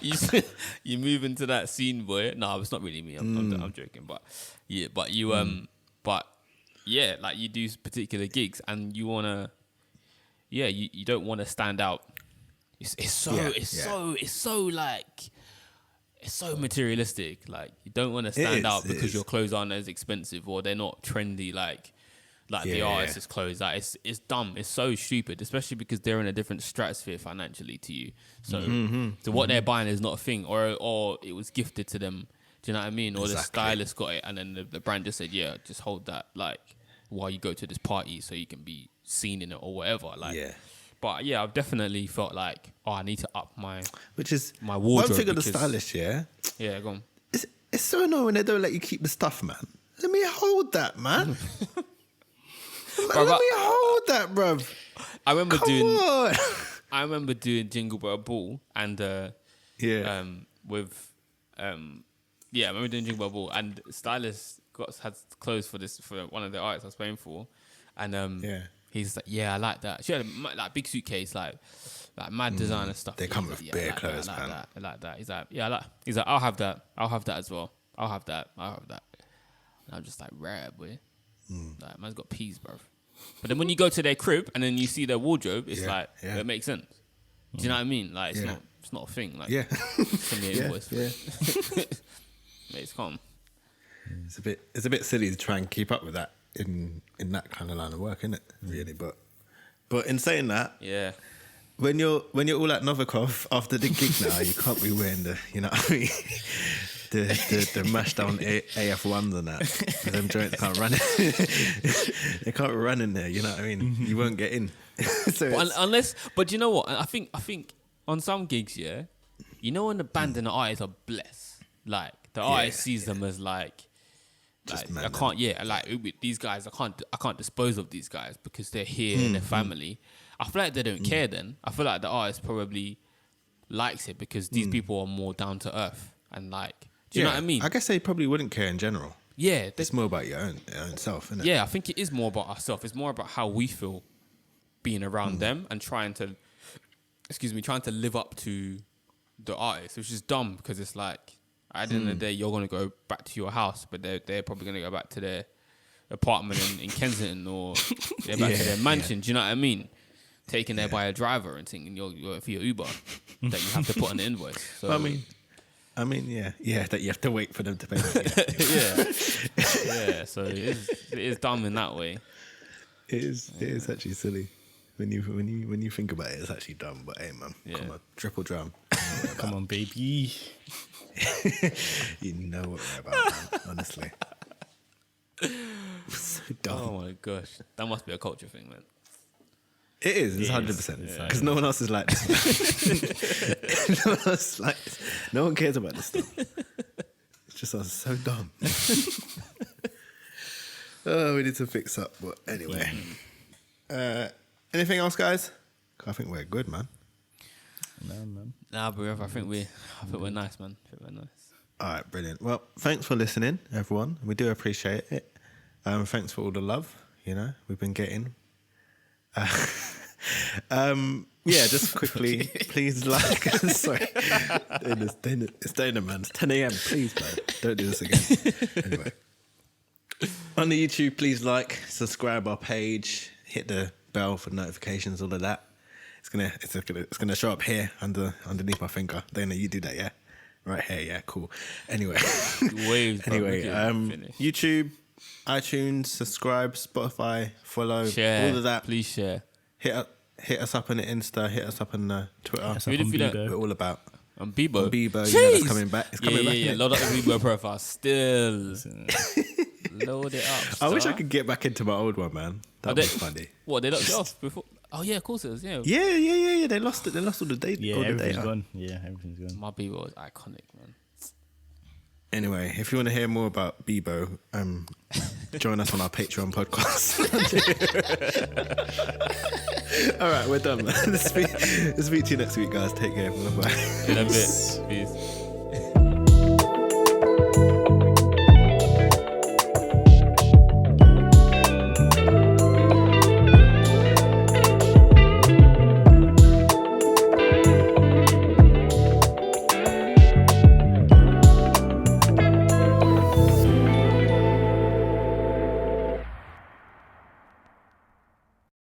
D: trying to. You move into that scene, boy. No, it's not really me. I'm joking, but yeah, but you but yeah, like you do particular gigs and you wanna, you don't want to stand out. It's so materialistic. Like you don't want to stand out because your clothes aren't as expensive or they're not trendy like the artist's clothes. Like it's dumb. It's so stupid, especially because they're in a different stratosphere financially to you. So what they're buying is not a thing, or it was gifted to them. Do you know what I mean? Or the stylist got it, and then the brand just said, "Yeah, just hold that like while you go to this party, so you can be seen in it or whatever." Like, but yeah, I've definitely felt like, I need to up my my wardrobe.
B: One thing of the stylish,
D: yeah, go on.
B: It's so annoying when they don't let you keep the stuff, man. Let me hold that, man. Let me hold that, bruv.
D: I remember doing Jingle Bell Ball and I remember doing Jingle Bell Ball and stylist had clothes for one of the artists I was playing for, and he's like, I like that. She had a big suitcase, like mad designer stuff.
B: They come with bare clothes, man.
D: I like that. He's like, I'll have that as well. I'll have that. And I'm just like, rare, boy. Like, man's got peas, bro. But then when you go to their crib and then you see their wardrobe, it's it makes sense. Do you know what I mean? Like, it's not a thing. Like, send me an invoice. Mate, it's calm.
B: It's a bit silly to try and keep up with that in that kind of line of work, isn't it? Really, but in saying that, when you're all at Novikov after the gig now, you can't be wearing the, you know what I mean, the mashed down AF1s and that. Them joints can't run. They can't run in there. You know what I mean? You won't get in.
D: But you know what? I think on some gigs, you know when the band and the artists are blessed, like the artist sees them as like I can't with these guys I can't dispose of these guys because they're here and their family. I feel like they don't care then. I feel like the artist probably likes it because these people are more down to earth and like, do you know what I mean?
B: I guess they probably wouldn't care in general.
D: Yeah.
B: It's more about your own self, isn't it?
D: Yeah, I think it is more about ourselves. It's more about how we feel being around them and trying to live up to the artist, which is dumb because it's like, at the end of the day, you're going to go back to your house, but they're probably going to go back to their apartment in Kensington or they're back to their mansion. Do you know what I mean? Taken there by a driver and thinking you're for your Uber that you have to put on the invoice. So
B: I mean, that you have to wait for them to pay.
D: So it is dumb in that way.
B: It is actually silly when you think about it. It's actually dumb, but hey, man, come on, triple drum.
C: Come on, baby.
B: You know what we're about, man, honestly. dumb.
D: Oh my gosh, that must be a culture thing, man.
B: It is. It's
C: It
B: 100%.
C: is.
B: Because no one else is like this. No one else is like this. No one cares about this stuff. It's just us so dumb. Oh, we need to fix up. But anyway. Anything else, guys? I think we're good, man.
C: No, man.
D: Nah, bro, I think we're nice, man. I think we're nice.
B: All right, brilliant. Well, thanks for listening, everyone. We do appreciate it. Thanks for all the love, we've been getting. Yeah, just quickly, please like. Sorry, it's dinner, man. It's 10 a.m. Please, man, don't do this again. Anyway, on the YouTube, please like, subscribe our page, hit the bell for notifications, all of that. It's gonna show up here underneath my finger. Dana, you do that, yeah? Right here, yeah, cool. Anyway, YouTube, iTunes, subscribe, Spotify, follow,
D: Share,
B: all of that.
D: Please share.
B: Hit us up on the Insta, hit us up on the Twitter.
C: Yes,
D: Even if you don't-
B: We're all about.
D: On Bebo.
B: On Bebo,
D: Jeez.
B: that's coming back. It's coming back.
D: Yeah.
B: innit?
D: Load up the Bebo profile still. Load it up.
B: I wish I
D: sir.
B: could get back into my old one, man. That was funny.
D: What, they locked it off before? Oh yeah, of course it was. Yeah.
B: Yeah. They lost it. They lost all the data.
C: Yeah,
B: all the
C: everything's
B: data.
C: gone. Yeah, everything's gone.
D: My Bebo was iconic, man.
B: Anyway, if you want to hear more about Bebo, join us on our Patreon podcast. All right, we're done, man. Speak to you next week, guys. Take care. Bye-bye.
D: In a bit. Peace.